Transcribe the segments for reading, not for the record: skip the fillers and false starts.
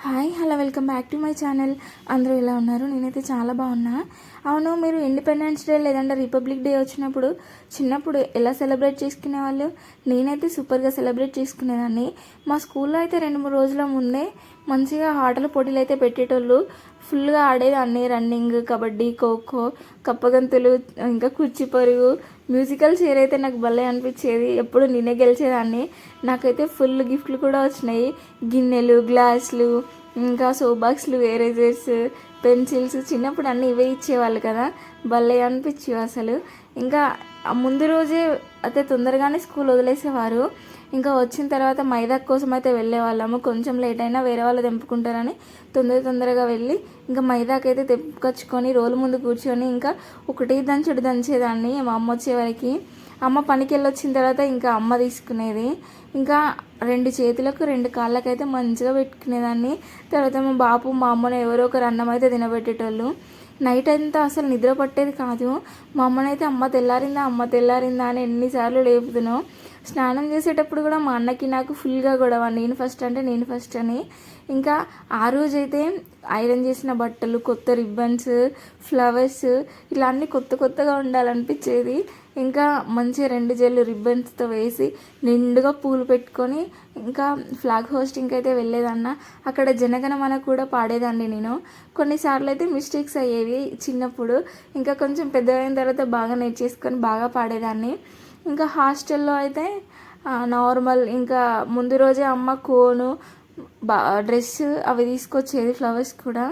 Hi hello welcome back to my channel. అందరూ ఎలా ఉన్నారు? నేనైతే చాలా బాగున్నా. అవును, మీరు ఇండిపెండెన్స్ డే లేదంటే రిపబ్లిక్ డే వచ్చినప్పుడు చిన్నప్పుడు ఎలా సెలబ్రేట్ చేసుకునేవాళ్ళు? నేనైతే సూపర్గా సెలబ్రేట్ చేసుకునేదాన్ని. మా స్కూల్లో అయితే 2-3 రోజుల ముందే మంచిగా ఆటల పోటీలు అయితే పెట్టేటోళ్ళు. ఫుల్గా ఆడేదాన్ని. రన్నింగ్, కబడ్డీ, ఖోఖో, కప్పగంతులు, ఇంకా కుర్చీ పరుగు, మ్యూజికల్ చైర్ అయితే నాకు భలే అనిపించేది. ఎప్పుడు నేనే గెలిచేదాన్ని. నాకైతే ఫుల్ గిఫ్ట్లు కూడా వచ్చినాయి. గిన్నెలు, గ్లాసులు, ఇంకా సోప్ బాక్స్లు, ఎరేజర్స్, పెన్సిల్స్. చిన్నప్పుడు అన్నీ ఇవే ఇచ్చేవాళ్ళు కదా, భలే అనిపించేవి అసలు. ఇంకా ముందు రోజే అయితే తొందరగానే స్కూల్ వదిలేసేవారు. ఇంకా వచ్చిన తర్వాత మైదా కోసం అయితే వెళ్ళే వాళ్ళము. కొంచెం లేట్ అయినా వేరే వాళ్ళు తెంపుకుంటారని తొందరగా వెళ్ళి ఇంకా మైదాకైతే తెంపుకొచ్చుకొని రోలు ముందు కూర్చొని ఇంకా ఒకటి దంచేదాన్ని మా అమ్మ వచ్చేవరకు. అమ్మ పనికి వెళ్ళొచ్చిన తర్వాత ఇంకా అమ్మ తీసుకునేది. ఇంకా 2 చేతులకు 2 కాళ్ళకైతే మంచిగా పెట్టుకునేదాన్ని. తర్వాత మా బాపు మా అమ్మను ఎవరో ఒకరు అన్నం అయితే తినబెట్టేటోళ్ళు. నైట్ అంతా అసలు నిద్ర పట్టేది కాదు. మా అమ్మనైతే అమ్మ తెల్లారిందా అని ఎన్నిసార్లు లేపుతున్నావు. స్నానం చేసేటప్పుడు కూడా మా అన్నకి నాకు ఫుల్గా గొడవ, నేను ఫస్ట్ అని. ఇంకా ఆ రోజైతే ఐరన్ చేసిన బట్టలు, కొత్త రిబ్బన్స్, ఫ్లవర్స్, ఇలా అన్నీ కొత్తగా ఉండాలనిపించేది. ఇంకా మంచిగా 2 జల్లు రిబ్బన్స్తో వేసి నిండుగా పూలు పెట్టుకొని ఇంకా ఫ్లాగ్ హోస్టింగ్కి అయితే వెళ్ళేదన్న. అక్కడ జనగణమన కూడా పాడేదాన్ని నేను. కొన్నిసార్లు అయితే మిస్టేక్స్ అయ్యేవి చిన్నప్పుడు. ఇంకా కొంచెం పెద్దగైన తర్వాత బాగా నేర్చేసుకొని బాగా పాడేదాన్ని. ఇంకా హాస్టల్లో అయితే నార్మల్, ఇంకా ముందు రోజే అమ్మ కోను, డ్రెస్ అవి తీసుకొచ్చేది, ఫ్లవర్స్ కూడా.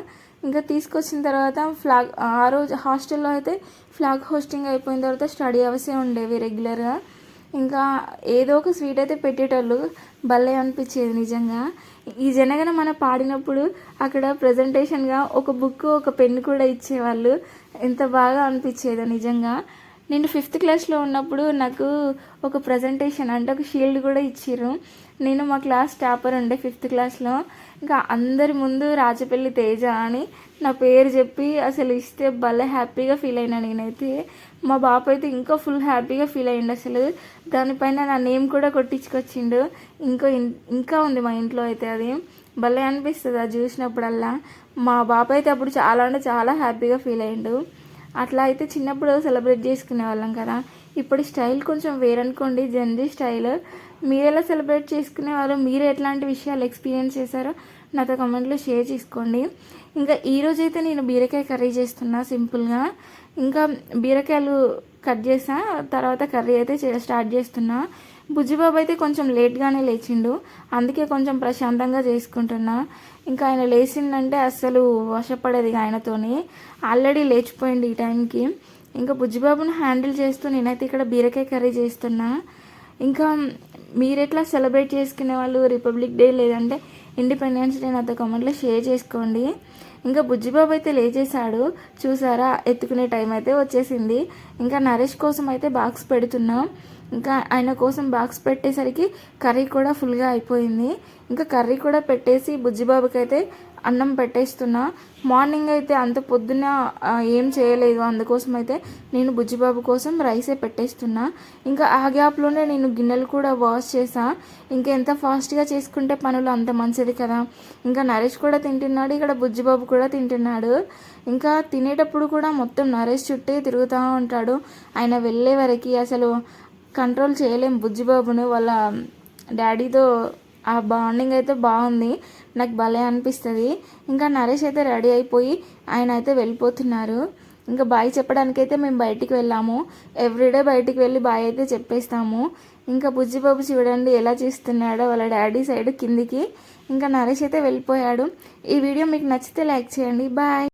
ఇంకా తీసుకొచ్చిన తర్వాత ఆ రోజు హాస్టల్లో అయితే ఫ్లాగ్ హోస్టింగ్ అయిపోయిన తర్వాత స్టడీ అవర్సే ఉండేవి రెగ్యులర్గా. ఇంకా ఏదో ఒక స్వీట్ అయితే పెట్టేటోళ్ళు. భలే అనిపించేది నిజంగా. ఈ జనగణమన పాడినప్పుడు అక్కడ ప్రజెంటేషన్గా ఒక బుక్, ఒక పెన్ను కూడా ఇచ్చేవాళ్ళు. ఎంత బాగా అనిపించేదో నిజంగా. నేను 5th క్లాస్లో ఉన్నప్పుడు నాకు ఒక ప్రజెంటేషన్ అంటే ఒక షీల్డ్ కూడా ఇచ్చారు. నేను మా క్లాస్ టాపర్ ఉండే 5th క్లాస్లో. ఇంకా అందరి ముందు రాజపల్లి తేజ అని నా పేరు చెప్పి అసలు ఇస్తే భలే హ్యాపీగా ఫీల్ అయినా నేనైతే. మా బాపు అయితే ఇంకా ఫుల్ హ్యాపీగా ఫీల్ అయ్యిండు అసలు. దానిపైన నా నేమ్ కూడా కొట్టించుకొచ్చిండు. ఇంకా ఉంది మా ఇంట్లో అయితే. అది భలే అనిపిస్తుంది అది చూసినప్పుడల్లా. మా బాపు అయితే అప్పుడు చాలా అంటే చాలా హ్యాపీగా ఫీల్ అయ్యిండు. అట్లా అయితే చిన్నప్పుడు సెలబ్రేట్ చేసుకునే వాళ్ళం కదా. ఇప్పుడు స్టైల్ కొంచెం వేరనుకోండి, జెన్జీ స్టైల్. మీరు ఎలా సెలబ్రేట్ చేసుకునేవారు? మీరు ఎట్లాంటి విషయాలు ఎక్స్పీరియన్స్ చేశారో నాతో కమెంట్లో షేర్ చేసుకోండి. ఇంకా ఈరోజైతే నేను బీరకాయ కర్రీ చేస్తున్నా సింపుల్గా. ఇంకా బీరకాయలు కట్ చేసా, తర్వాత కర్రీ అయితే స్టార్ట్ చేస్తున్నా. బుజ్జిబాబు అయితే కొంచెం లేట్గానే లేచిండు, అందుకే కొంచెం ప్రశాంతంగా చేసుకుంటున్నా. ఇంకా ఆయన లేచిందంటే అస్సలు వశపడేది ఆయనతోని. ఆల్రెడీ లేచిపోయింది ఈ టైంకి. ఇంకా బుజ్జిబాబును హ్యాండిల్ చేస్తూ నేనైతే ఇక్కడ బీరకాయ కర్రీ చేస్తున్నా. ఇంకా మీరు ఎట్లా సెలబ్రేట్ చేసుకునే వాళ్ళు రిపబ్లిక్ డే లేదంటే ఇండిపెండెన్స్ డే నాతో కమెంట్లో షేర్ చేసుకోండి. ఇంకా బుజ్జిబాబు అయితే లేచేశాడు చూసారా, ఎత్తుకునే టైం అయితే వచ్చేసింది. ఇంకా నరేష్ కోసం అయితే బాక్స్ పెడుతున్నా. ఇంకా ఆయన కోసం బాక్స్ పెట్టేసరికి కర్రీ కూడా ఫుల్గా అయిపోయింది. ఇంకా కర్రీ కూడా పెట్టేసి బుజ్జిబాబుకి అయితే అన్నం పెట్టేస్తున్నా. మార్నింగ్ అయితే అంత పొద్దున్న ఏం చేయలేదు, అందుకోసం అయితే నేను బుజ్జిబాబు కోసం రైసే పెట్టేస్తున్నా. ఇంకా ఆ గ్యాప్లోనే నేను గిన్నెలు కూడా వాష్ చేసా. ఇంకా ఎంత ఫాస్ట్గా చేసుకుంటే పనులు అంత మంచిది కదా. ఇంకా నరేష్ కూడా తింటున్నాడు, ఇక్కడ బుజ్జిబాబు కూడా తింటున్నాడు. ఇంకా తినేటప్పుడు కూడా మొత్తం నరేష్ చుట్టే తిరుగుతూ ఉంటాడు. ఆయన వెళ్ళే వరకు అసలు కంట్రోల్ చేయలేం బుజ్జిబాబును. వాళ్ళ డాడీతో ఆ బాండింగ్ అయితే బాగుంది, నాకు భలే అనిపిస్తుంది. ఇంకా నరేష్ అయితే రెడీ అయిపోయి ఆయన అయితే వెళ్ళిపోతున్నారు. ఇంకా బాయ్ చెప్పడానికైతే మేము బయటికి వెళ్ళాము. ఎవ్రీడే బయటికి వెళ్ళి బాయ్ అయితే చెప్పేస్తాము. ఇంకా బుజ్జిబాబు చూడండి ఎలా చేస్తున్నాడో వాళ్ళ డాడీ సైడ్ కిందికి. ఇంకా నరేష్ అయితే వెళ్ళిపోయాడు. ఈ వీడియో మీకు నచ్చితే లైక్ చేయండి. బాయ్.